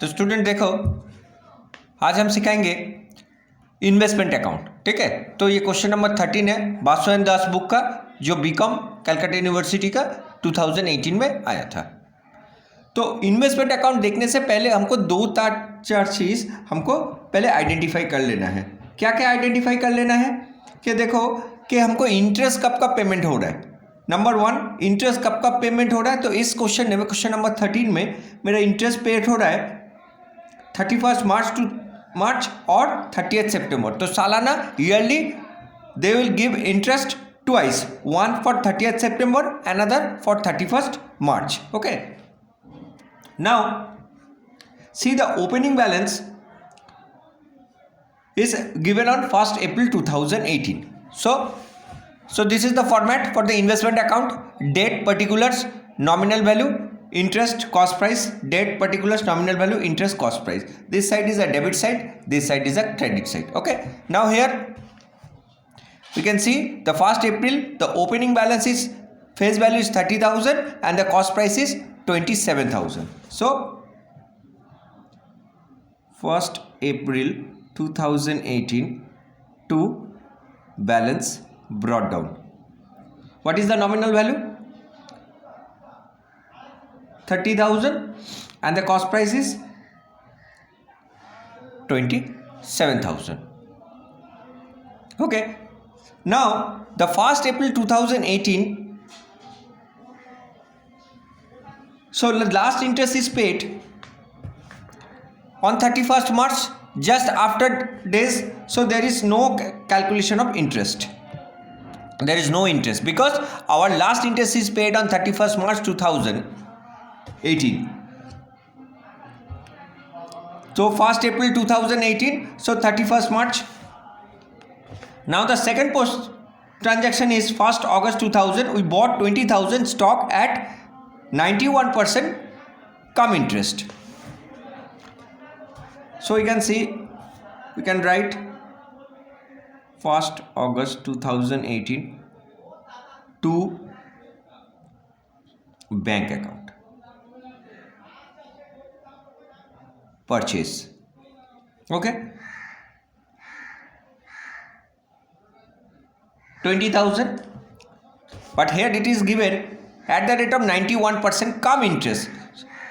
तो स्टूडेंट देखो, आज हम सिखाएंगे इन्वेस्टमेंट अकाउंट। ठीक है, तो ये क्वेश्चन नंबर 13 है वासुदेव दास बुक का, जो बीकॉम कलकत्ता यूनिवर्सिटी का 2018 में आया था। तो इन्वेस्टमेंट अकाउंट देखने से पहले हमको दो चार चीज़ हमको पहले आइडेंटिफाई कर लेना है। क्या क्या आइडेंटिफाई कर लेना है कि देखो कि हमको इंटरेस्ट कब कब पेमेंट हो रहा है। नंबर 1, इंटरेस्ट कब कब पेमेंट हो रहा है। तो इस क्वेश्चन नंबर 13 में मेरा इंटरेस्ट पेड हो रहा है 31 मार्च और 30 सितंबर। तो सालाना yearly they will give interest twice, one for 30th September, another for 31st March. Okay. Now, see the opening balance is given on 1st April 2018. So this is the format for the investment account. Date, particulars, nominal value, interest, cost price. Date, particulars, nominal value, interest, cost price. This side is a debit side, this side is a credit side. Okay. Now here we can see the 1st April, the opening balance is, face value is 30,000 and the cost price is 27,000. So 1st April 2018 to balance brought down. What is the nominal value? 30,000 and the cost price is 27,000. Okay. Now the 1st April 2018, so the last interest is paid on 31st March, just after days. So there is no calculation of interest. There is no interest because our last interest is paid on 31st March 2018. So 1st April 2018, so 31st March. Now the second post transaction is 1st August 2000. We bought 20,000 stock at 91% cum interest. So you can see, we can write 1st August 2018 to bank account, purchase. Okay, 20,000, but here it is given at the rate of 91% cum interest.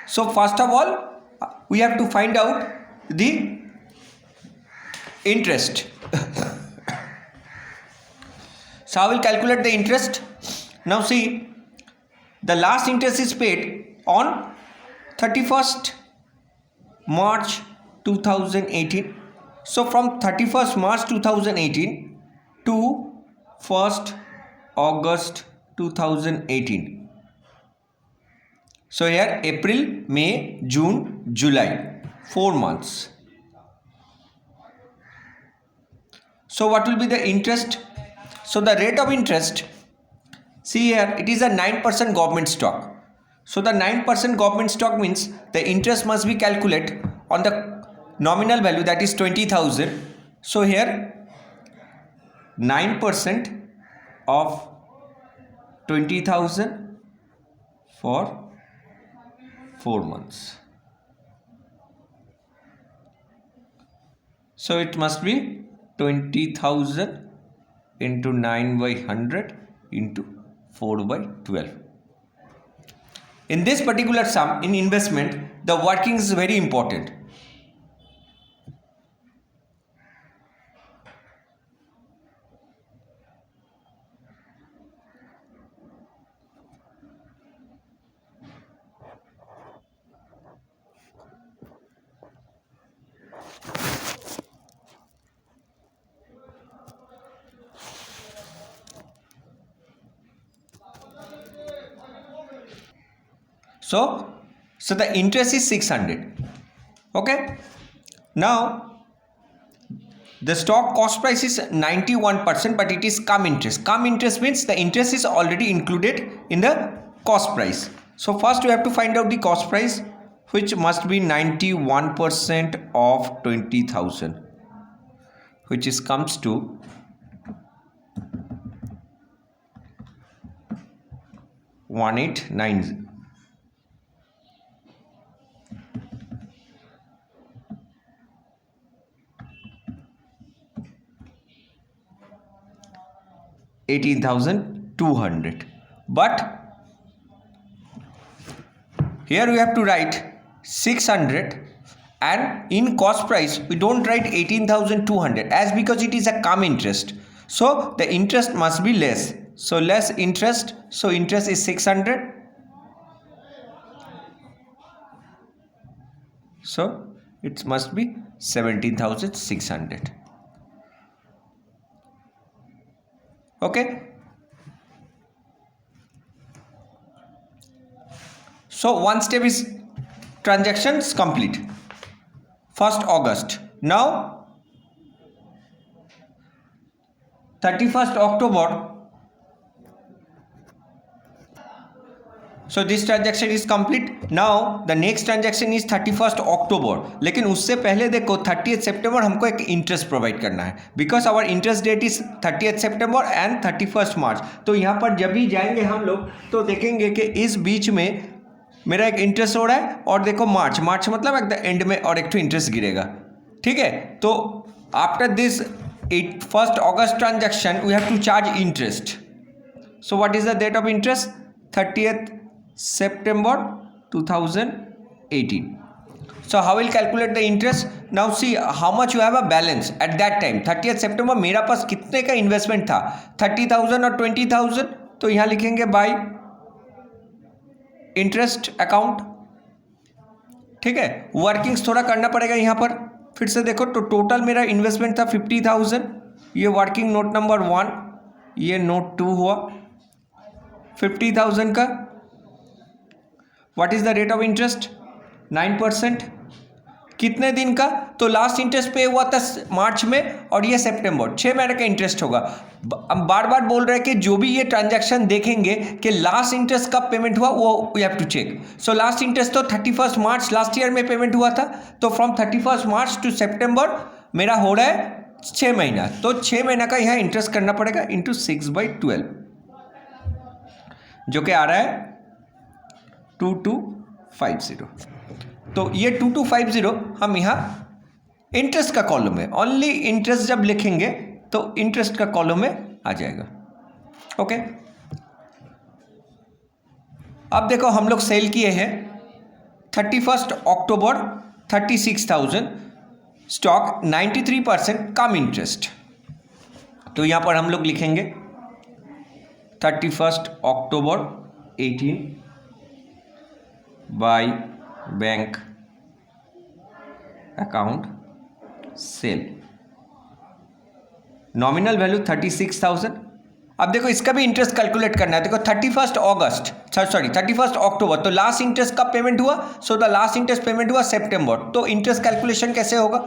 So first of all we have to find out the interest. So I will calculate the interest. Now see, the last interest is paid on 31st March 2018. So from 31st March 2018 to 1st August 2018. So here April, May, June, July, 4 months. So what will be the interest? So the rate of interest, see here, it is a 9% government stock. So the 9% government stock means the interest must be calculated on the nominal value, that is 20,000. So here 9% of 20,000 for 4 months. So it must be 20,000 into 9 by 100 into 4 by 12. In this particular sum, in investment, the working is very important. So the interest is 600. Okay. Now the stock cost price is 91%, but it is cum interest. Cum interest means the interest is already included in the cost price. So first we have to find out the cost price, which must be 91% of 20,000, which is comes to 1890. 18,200. But here we have to write 600, and in cost price we don't write 18,200 as because it is a come interest. So the interest must be less. So less interest. So interest is 600. So it must be 17,600. Okay. So one step is transactions complete. 1st August. Now 31st October. So this transaction is complete. Now the next transaction is 31st October. लेकिन उससे पहले देखो 30th September हमको एक interest provide करना है, because our interest date is 30th September and 31st March. तो यहाँ पर जब भी जाएंगे हम लोग तो देखेंगे कि इस बीच में मेरा एक इंटरेस्ट हो रहा है, और देखो मार्च मतलब एट द एंड में और एक तो इंटरेस्ट गिरेगा. ठीक है. तो after this 1st August transaction we have to charge interest. So what is the date of interest? 30th September 2018. So how will calculate the interest? Now see how much you have a balance at that time. 30th September मेरा पास कितने का investment था? 30,000 और 20,000. तो यहाँ लिखेंगे bye interest account. ठीक है. वर्किंग्स थोड़ा करना पड़ेगा यहाँ पर. फिर से देखो तो टोटल मेरा इन्वेस्टमेंट था 50,000. ये वर्किंग नोट नंबर 1, ये नोट 2 हुआ. 50,000 का what is the rate of interest? 9%. कितने दिन का? तो लास्ट इंटरेस्ट पे हुआ था मार्च में, और ये सितंबर. 6 महीने का इंटरेस्ट होगा. अब बार बार बोल रहे हैं कि जो भी ये ट्रांजैक्शन देखेंगे कि लास्ट इंटरेस्ट कब पेमेंट हुआ वो we have to check. So last interest तो 31st March लास्ट ईयर में पेमेंट हुआ था. तो फ्रॉम 31st March टू सितंबर मेरा हो रहा है 6 महीना. तो 6 महीना का यहाँ इंटरेस्ट करना पड़ेगा इंटू 6/12, जो कि आ रहा है 2250. तो ये 2250 हम यहाँ इंटरेस्ट का कॉलम में, ओनली इंटरेस्ट जब लिखेंगे तो इंटरेस्ट का कॉलम में आ जाएगा. ओके. अब देखो हम लोग सेल किए हैं 31st October 36,000 स्टॉक, 93% कम इंटरेस्ट. तो यहाँ पर हम लोग लिखेंगे 31st October 18 by bank account cell. Nominal value 36,000. अब देखो इसका भी इंटरेस्ट कैलकुलेट करना है. देखो 31st October. तो लास्ट इंटरेस्ट कब पेमेंट हुआ? सो द लास्ट इंटरेस्ट पेमेंट हुआ सितंबर. तो इंटरेस्ट कैलकुलेशन कैसे होगा?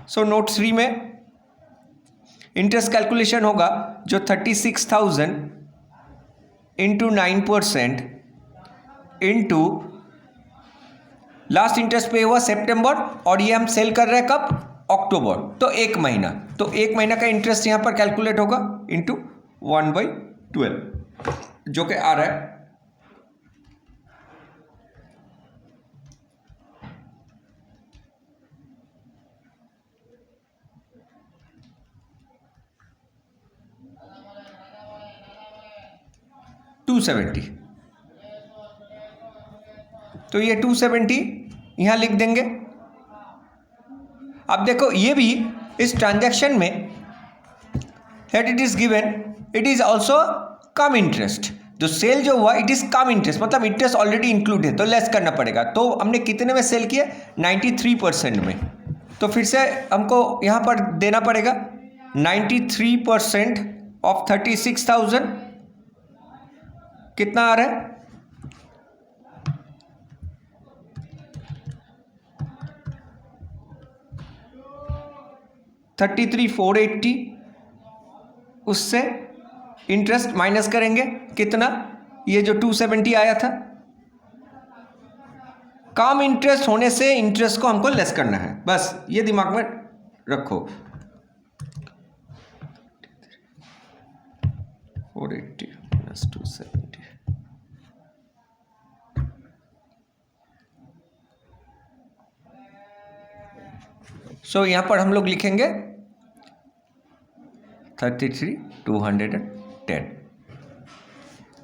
सो नोट 3 में इंटरेस्ट कैलकुलेशन होगा जो 36,000 इंटू 9% इंटू लास्ट इंटरेस्ट पे हुआ सितंबर, और ये हम सेल कर रहे हैं कब? अक्टूबर. तो 1 महीना. तो 1 महीना का इंटरेस्ट यहाँ पर कैलकुलेट होगा इंटू 1/12, जो कि आ रहा है 270. तो ये 270 यहाँ लिख देंगे. अब देखो ये भी इस ट्रांजैक्शन में hate it is given it is also come interest. जो सेल जो हुआ इट इज कम इंटरेस्ट, मतलब इंटरेस्ट ऑलरेडी इंक्लूड है, तो लेस करना पड़ेगा. तो हमने कितने में सेल किया? 93% में. तो फिर से हमको यहाँ पर देना पड़ेगा 93% ऑफ 36,000. कितना आ रहा है? 33,480. उससे इंटरेस्ट माइनस करेंगे कितना? ये जो 270 आया था. कम इंटरेस्ट होने से इंटरेस्ट को हमको लेस करना है, बस ये दिमाग में रखो. 480 प्लस 270. सो यहाँ पर हम लोग लिखेंगे 33,210. 10।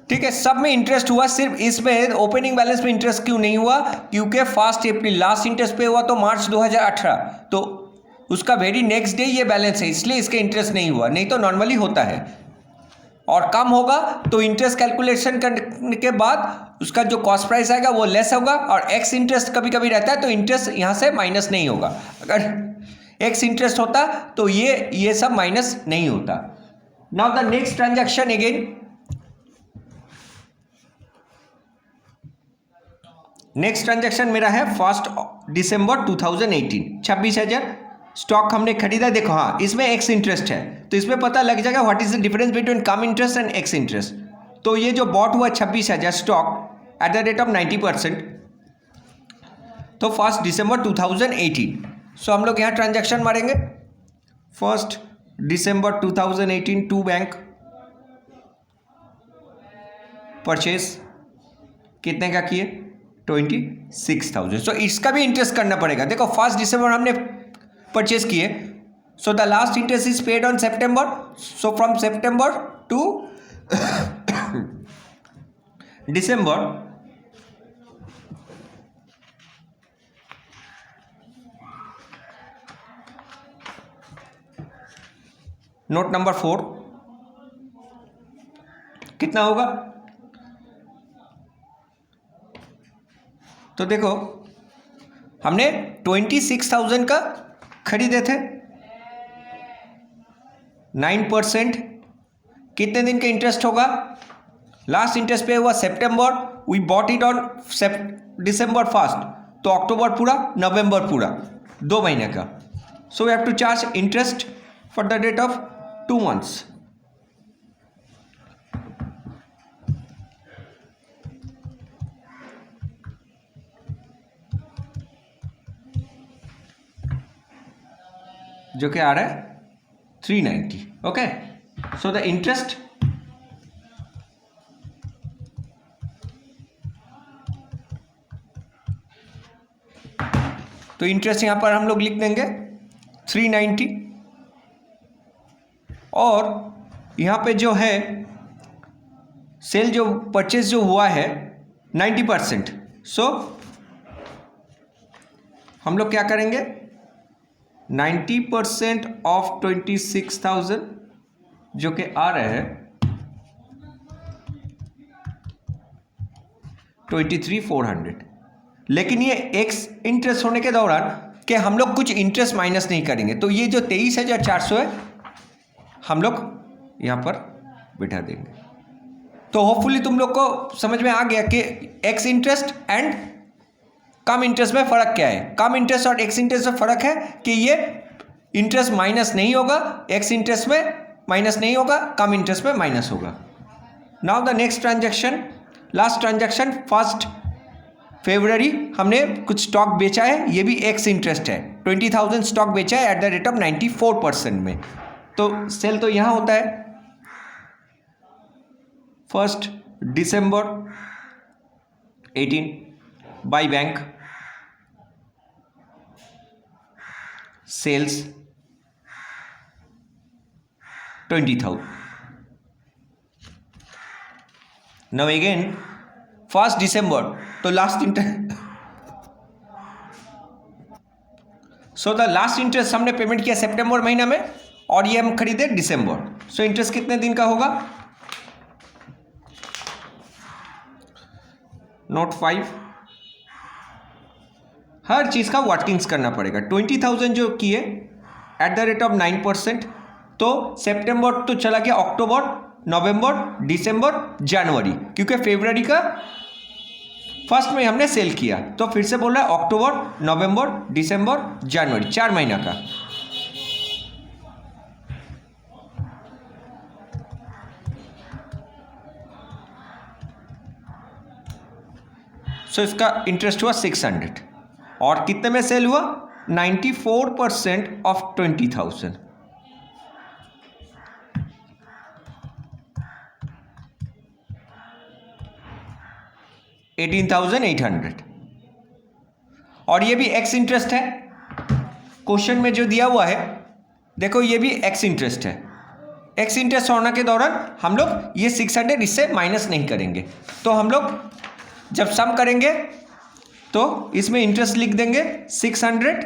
ठीक है, सब में इंटरेस्ट हुआ, सिर्फ इसमें ओपनिंग बैलेंस में इंटरेस्ट क्यों नहीं हुआ? क्योंकि 1 अप्रैल लास्ट इंटरेस्ट पे हुआ तो मार्च 2018, तो उसका वेरी नेक्स्ट डे ये बैलेंस है, इसलिए इसके इंटरेस्ट नहीं हुआ, नहीं तो नॉर्मली होता है। और कम होगा तो इंटरेस्ट कैलकुलेशन करने के बाद उसका जो कॉस्ट प्राइस आएगा वो लेस होगा, और एक्स इंटरेस्ट कभी कभी रहता है तो इंटरेस्ट यहाँ से माइनस नहीं होगा। अगर एक्स इंटरेस्ट होता तो ये सब माइनस नहीं होता। Now the next transaction again, next transaction मेरा है 1 दिसंबर 2018, 26,000 स्टॉक हमने खरीदा। देखो हाँ, इसमें एक्स इंटरेस्ट है तो इसमें पता लग जाएगा what is the difference between come interest and x interest. तो ये जो बॉट हुआ 26,000 stock at the rate of 90%, तो 1 दिसंबर 2018। सो हम लोग यहाँ ट्रांजैक्शन मारेंगे 1 दिसंबर 2018 टू बैंक परचेज कितने का किए? 26,000। सो इसका भी इंटरेस्ट करना पड़ेगा। देखो 1 दिसंबर हमने परचेज किए, so the last interest is paid on September, so from September to December note number 4 कितना होगा? तो देखो हमने 26,000 का खरीदे थे, 9% कितने दिन का इंटरेस्ट होगा? लास्ट इंटरेस्ट पे हुआ सितंबर, we bought it on December 1, तो अक्टूबर पूरा, नवंबर पूरा, 2 महीने का। So we have to charge interest for the date of 2 months। जो कि आ रहा है 390। ओके, सो द इंटरेस्ट तो इंटरेस्ट यहां पर हम लोग लिख देंगे 390, और यहां पे जो है सेल जो परचेज जो हुआ है 90%, सो हम लोग क्या करेंगे? 90% ऑफ 26,000 जो कि आ रहे हैं 23,400। लेकिन ये एक्स इंटरेस्ट होने के दौरान कि हम लोग कुछ इंटरेस्ट माइनस नहीं करेंगे, तो ये जो 23,400 है हम लोग यहाँ पर बिठा देंगे। तो होपफुली तुम लोग को समझ में आ गया कि x interest and come interest में फ़र्क क्या है। कम इंटरेस्ट और एक्स इंटरेस्ट में फ़र्क है कि ये इंटरेस्ट माइनस नहीं होगा, एक्स इंटरेस्ट में माइनस नहीं होगा, कम इंटरेस्ट में माइनस होगा। Now the next transaction, last transaction 1 फरवरी हमने कुछ स्टॉक बेचा है, ये भी एक्स इंटरेस्ट है, 20,000 स्टॉक बेचा है एट द रेट ऑफ 94% में। तो सेल तो यहाँ होता है 1 दिसंबर 18 by bank, sales 20,000। Now again 1 December, तो last interest, so the last interest हमने पेमेंट किया सितंबर महीना में, और ये हम खरीदे दिसंबर। सो इंटरेस्ट कितने दिन का होगा? नोट 5, हर चीज़ का वर्किंग्स करना पड़ेगा। 20,000 जो किए एट द रेट ऑफ 9%, तो सितंबर तो चला गया, अक्टूबर, नवंबर, दिसंबर, जनवरी, क्योंकि फरवरी का 1 में हमने सेल किया, तो फिर से बोल रहा है अक्टूबर, नवंबर, दिसंबर, जनवरी, 4 महीना का। सो इसका इंटरेस्ट हुआ 600, और कितने में सेल हुआ? 94% ऑफ 20,000। 18,800, और ये भी एक्स इंटरेस्ट है। क्वेश्चन में जो दिया हुआ है देखो, ये भी एक्स इंटरेस्ट है, एक्स इंटरेस्ट होने के दौरान हम लोग ये 600 इससे माइनस नहीं करेंगे। तो हम लोग जब सम करेंगे तो इसमें इंटरेस्ट लिख देंगे 600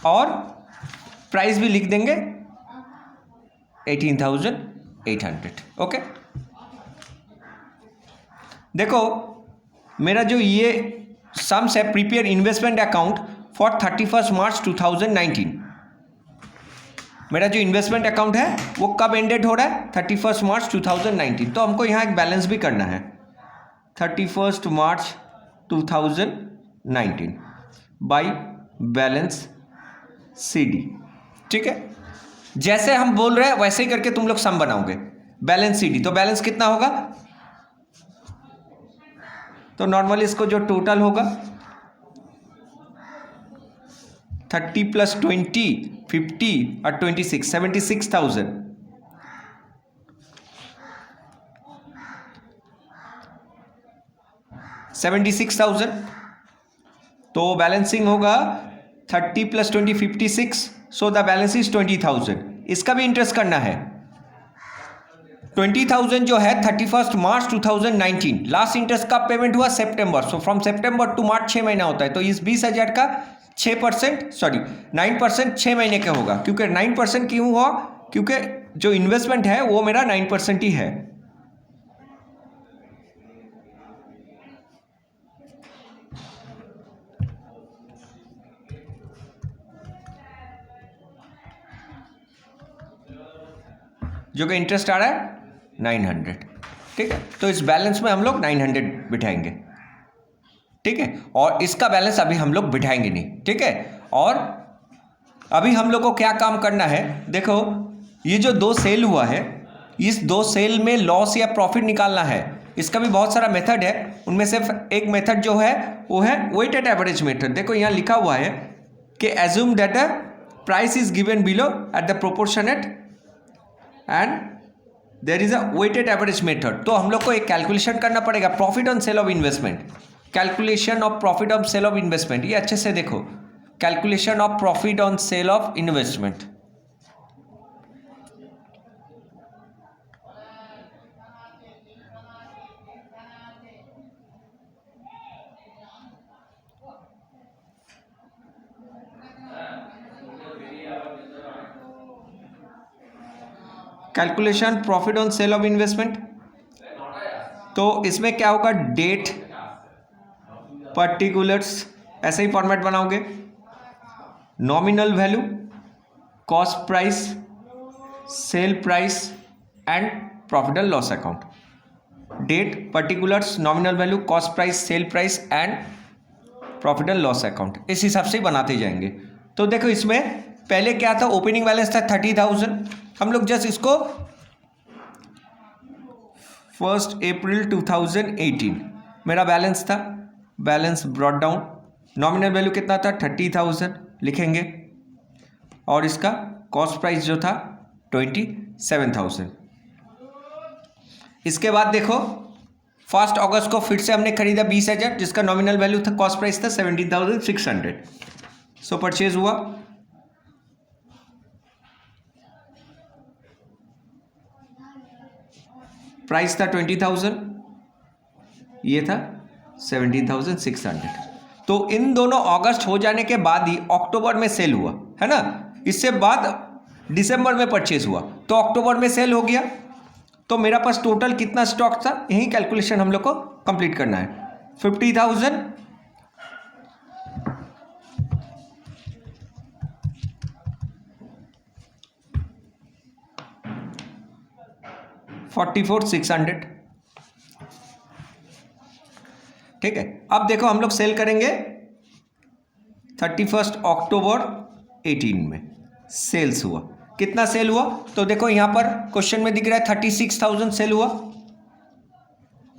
और प्राइस भी लिख देंगे 18,800। ओके, देखो मेरा जो ये सम्स है, प्रिपेयर इन्वेस्टमेंट अकाउंट फॉर 31 मार्च 2019। मेरा जो इन्वेस्टमेंट अकाउंट है वो कब एंडेड हो रहा है? 31 मार्च 2019। तो हमको यहाँ एक बैलेंस भी करना है, 31 मार्च 2019 बाई बैलेंस CD। ठीक है, जैसे हम बोल रहे हैं वैसे ही करके तुम लोग सम बनाओगे। बैलेंस CD, तो बैलेंस कितना होगा? तो नॉर्मली इसको जो टोटल होगा 30 + 20 50 और 26 76,000। तो बैलेंसिंग होगा 30 + 20 56, सो द बैलेंस इज 20,000। इसका भी इंटरेस्ट करना है। 20,000 जो है 31 मार्च 2019, लास्ट इंटरेस्ट का पेमेंट हुआ सितंबर। सो फ्रॉम सितंबर टू मार्च 6 महीना होता है। तो इस 20,000 का 6% 9% 6 महीने का होगा। क्योंकि 9% क्यों हुआ? क्योंकि जो इन्वेस्टमेंट है वो मेरा 9% ही है। जो कि इंटरेस्ट आ रहा है 900। ठीक है, तो इस बैलेंस में हम लोग 900 बिठाएंगे। ठीक है, और इसका बैलेंस अभी हम लोग बिठाएंगे नहीं। ठीक है, और अभी हम लोग को क्या काम करना है? देखो ये जो 2 सेल हुआ है, इस 2 सेल में लॉस या प्रॉफिट निकालना है। इसका भी बहुत सारा मेथड है, उनमें से एक मेथड जो है वो है वेटेड एवरेज मेथड। देखो यहाँ लिखा हुआ है कि assume that the price is given below at the proportionate and there is a weighted average method. तो हम लोग को एक कैलकुलेशन करना पड़ेगा, profit on sale of investment. Calculation of profit on sale of investment, ये अच्छे से देखो, calculation of profit on sale of investment. Calculation profit on sale of investment. तो इसमें क्या होगा? डेट, पर्टिकुलर्स, ऐसे ही फॉर्मेट बनाओगे। Nominal value, cost price, sale price and profit and loss account. Date, particulars, nominal value, cost price, sale price and profit and loss account, इस हिसाब से ही बनाते जाएंगे। तो देखो इसमें पहले क्या था? ओपनिंग बैलेंस था 30,000। हम लोग जस्ट इसको 1 अप्रैल 2018 मेरा बैलेंस था, balance brought down. Nominal value कितना था? 30,000 लिखेंगे, और इसका कॉस्ट प्राइस जो था 27,000। इसके बाद देखो 1 अगस्त को फिर से हमने खरीदा 20,000, जिसका नॉमिनल वैल्यू था, कॉस्ट प्राइस था 17,600। सो परचेज हुआ। प्राइस था 20,000, ये था 17,600। तो इन दोनों अगस्त हो जाने के बाद ही अक्टूबर में सेल हुआ है ना। इससे बाद दिसंबर में परचेज हुआ, तो अक्टूबर में सेल हो गया। तो मेरा पास टोटल कितना स्टॉक था, यही कैलकुलेशन हम लोग को कंप्लीट करना है। 50,000 44,600। ठीक है, अब देखो हम लोग सेल करेंगे 31 अक्टूबर 18 में सेल्स हुआ। कितना सेल हुआ? तो देखो यहां पर क्वेश्चन में दिख रहा है 36,000 सेल हुआ।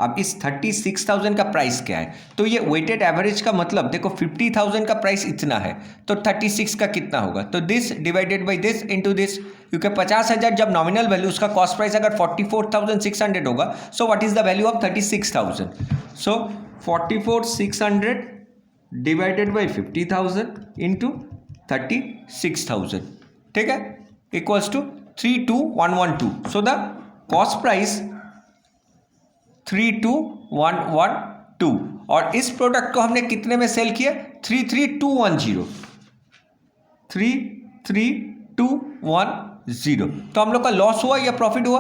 अब इस 36,000 का प्राइस क्या है? तो ये वेटेड एवरेज का मतलब देखो 50,000 का प्राइस इतना है, तो 36 का कितना होगा? तो this divided by this into this, क्योंकि 50,000 जब नॉमिनल वैल्यू, उसका कॉस्ट प्राइस अगर 44,600 होगा, so what is the value of 36,000? So 44,600 divided by 50,000 into 36,000, ठीक है, equals to 32112. So the cost price 32112 और इस प्रोडक्ट को हमने कितने में सेल किया? 33210. 33210. तो हम लोग का लॉस हुआ या प्रॉफिट हुआ?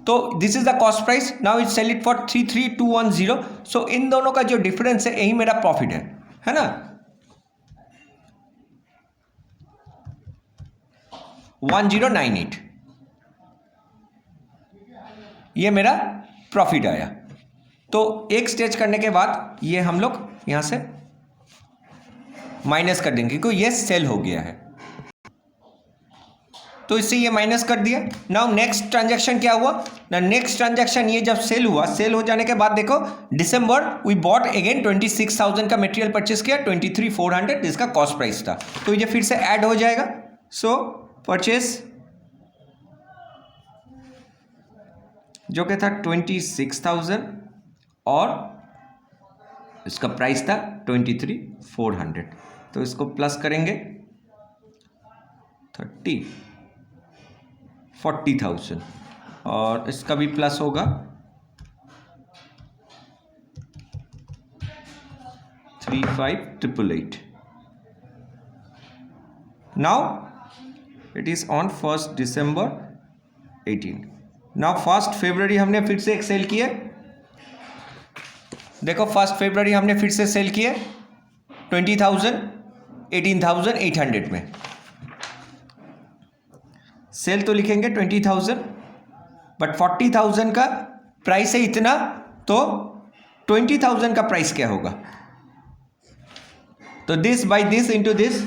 तो this is the cost price. Now it sell it for 33210. So इन दोनों का जो डिफरेंस है यही मेरा प्रॉफिट है ना? 1098. ये मेरा प्रॉफिट आया. तो एक स्टेज करने के बाद ये हम लोग यहां से माइनस कर देंगे क्योंकि ये सेल हो गया है. तो इससे ये माइनस कर दिया. नाउ नेक्स्ट ट्रांजैक्शन क्या हुआ ना? नेक्स्ट ट्रांजैक्शन ये जब सेल हुआ, सेल हो जाने के बाद देखो दिसंबर वी बॉट अगेन 26,000 का मटेरियल परचेस किया, 23,400 जिसका कॉस्ट प्राइस था. तो ये फिर से ऐड हो जाएगा. सो परचेस जो कि था 26,000 और इसका प्राइस था 23,400. तो इसको प्लस करेंगे 40,000 और इसका भी प्लस होगा 35,888. Now it is on 1st December 18. Now 1st February हमने फिर से एक सेल किए. देखो 1st February हमने फिर से सेल किए 20,000 18,800 में. सेल तो लिखेंगे 20,000 बट 40,000 का प्राइस है इतना, तो 20,000 का प्राइस क्या होगा? तो this by this into this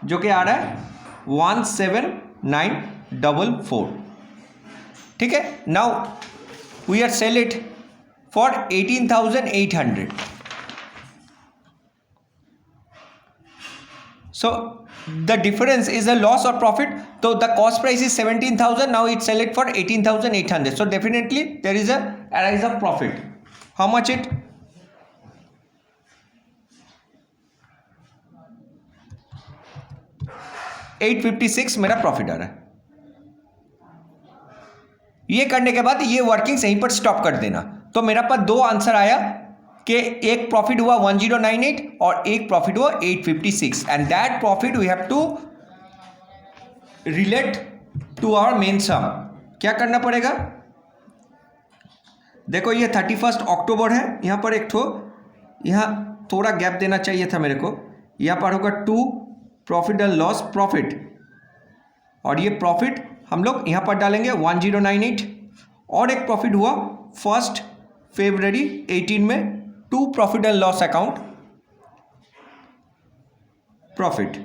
जो कि आ रहा है 17,944. ठीक है. Now we are sell it for 18,800. So the difference is a loss or profit. So the cost price is 17,000. Now it sell it for 18,800. So definitely there is a arise of profit. How much it? 856 मेरा profit आ रहा है. ये करने के बाद ये working यहीं पर स्टॉप कर देना. तो मेरा पास दो आंसर आया कि एक प्रॉफिट हुआ 1098 और एक प्रॉफिट हुआ 856. And that profit we have to relate to our main sum. क्या करना पड़ेगा? देखो ये 31 अक्टूबर है. यहां पर एक यहां थोड़ा गैप देना चाहिए था मेरे को. यहां पर होगा 2 प्रॉफिट एंड लॉस प्रॉफिट और ये प्रॉफिट हम लोग यहां पर डालेंगे 1098. और एक प्रॉफिट हुआ 1st February 18 में 2 profit and loss account profit.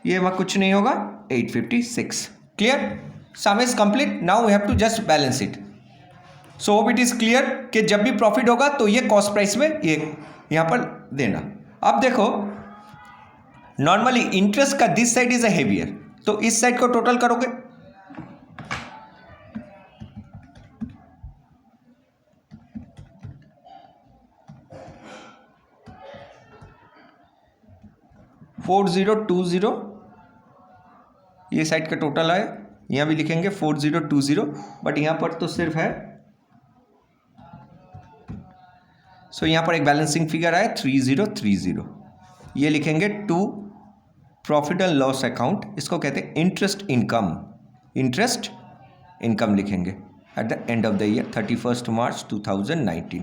ये वहां कुछ नहीं होगा 856. Clear? Sum is complete. Now we have to just balance it. So hope it is clear कि जब भी प्रॉफिट होगा तो ये कॉस्ट प्राइस में ये यहां पर देना. अब देखो नॉर्मली इंटरेस्ट का this side is a heavier, तो इस साइड को टोटल करोगे 4020. ये साइड का टोटल है. यहाँ भी लिखेंगे 4020 बट यहाँ पर तो सिर्फ है. सो यहाँ पर एक बैलेंसिंग फिगर आया 3030. ये लिखेंगे 2 प्रॉफिट एंड लॉस अकाउंट. इसको कहते हैं इंटरेस्ट इनकम. इंटरेस्ट इनकम लिखेंगे at the end of the year 31 मार्च 2019.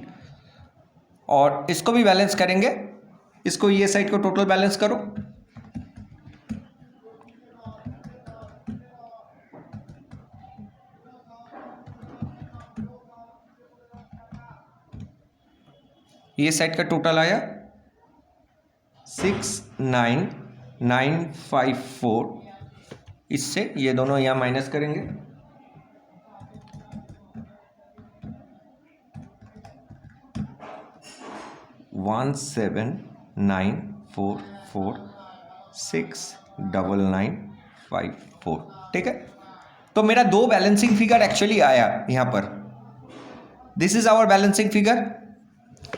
और इसको भी बैलेंस करेंगे. इसको ये साइड को टोटल बैलेंस करो. ये साइड का टोटल आया 69,954. इससे ये दोनों यहां माइनस करेंगे. वन 7,944,6,9954. ठीक है. तो मेरा दो बैलेंसिंग फिगर एक्चुअली आया यहां पर. This is our balancing figure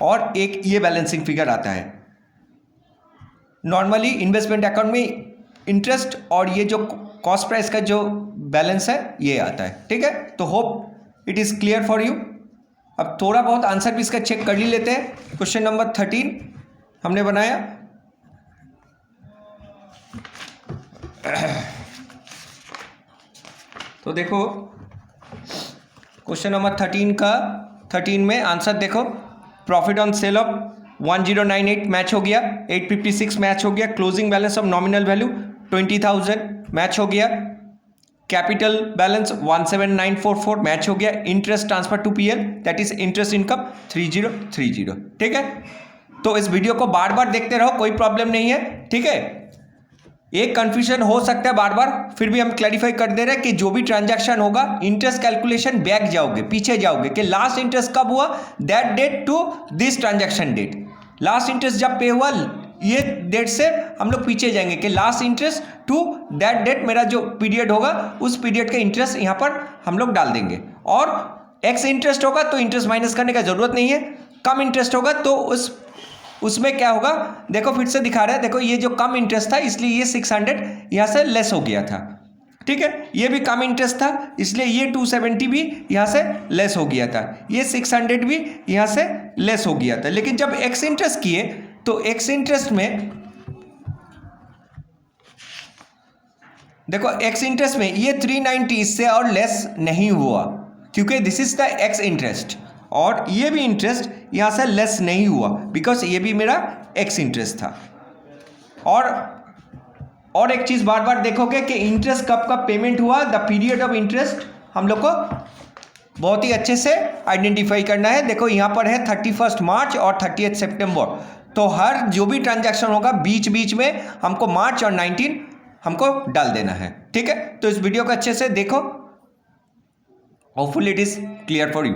और एक ये बैलेंसिंग फिगर आता है. नॉर्मली इन्वेस्टमेंट अकाउंट में इंटरेस्ट और ये जो कॉस्ट प्राइस का जो बैलेंस है ये आता है, ठीक है। तो hope it is clear for you. अब थोड़ा बहुत आंसर भी इसका चेक कर ही लेते हैं। क्वेश्चन नंबर 13 हमने बनाया, तो देखो क्वेश्चन नंबर 13 में आंसर देखो, profit on sale of 1098 match हो गया, 856 मैच हो गया, closing balance of nominal value 20,000 match हो गया, कैपिटल बैलेंस 17944 मैच हो गया, interest transfer to PL that is interest income 3030, ठीक है। तो इस वीडियो को बार बार देखते रहो, कोई प्रॉब्लम नहीं है, ठीक है। एक कंफ्यूजन हो सकता है बार बार, फिर भी हम क्लैरिफाई कर दे रहे हैं कि जो भी ट्रांजैक्शन होगा इंटरेस्ट कैलकुलेशन बैक जाओगे, पीछे जाओगे कि लास्ट इंटरेस्ट कब हुआ, that date to this transaction date. Last interest जब पे हुआ ये डेट से हम लोग पीछे जाएंगे कि last interest to that date, मेरा जो पीरियड होगा उस पीरियड का इंटरेस्ट यहाँ पर हम लोग डाल देंगे। और एक्स इंटरेस्ट होगा तो इंटरेस्ट माइनस करने का जरूरत नहीं है, कम इंटरेस्ट होगा तो उसमें क्या होगा, देखो फिर से दिखा रहा है, देखो ये जो कम इंटरेस्ट था इसलिए ये 600 यहाँ से लेस हो गया था, ठीक है। ये भी कम इंटरेस्ट था इसलिए ये 270 भी यहाँ से लेस हो गया था, ये 600 भी यहाँ से लेस हो गया था। लेकिन जब एक्स इंटरेस्ट किए तो एक्स इंटरेस्ट में देखो, एक्स इंटरेस्ट में ये 390 इससे और लेस नहीं हुआ क्योंकि this is the x interest, और ये भी इंटरेस्ट यहाँ से लेस नहीं हुआ बिकॉज ये भी मेरा एक्स इंटरेस्ट था। और एक चीज़ बार बार देखोगे कि इंटरेस्ट कब पेमेंट हुआ, द पीरियड ऑफ इंटरेस्ट हम लोग को बहुत ही अच्छे से आइडेंटिफाई करना है। देखो यहाँ पर है 31 मार्च और 30 सितंबर, तो हर जो भी ट्रांजैक्शन होगा बीच बीच में हमको मार्च और 19 हमको डाल देना है, ठीक है। तो इस वीडियो को अच्छे से देखो, hopefully it is clear for you.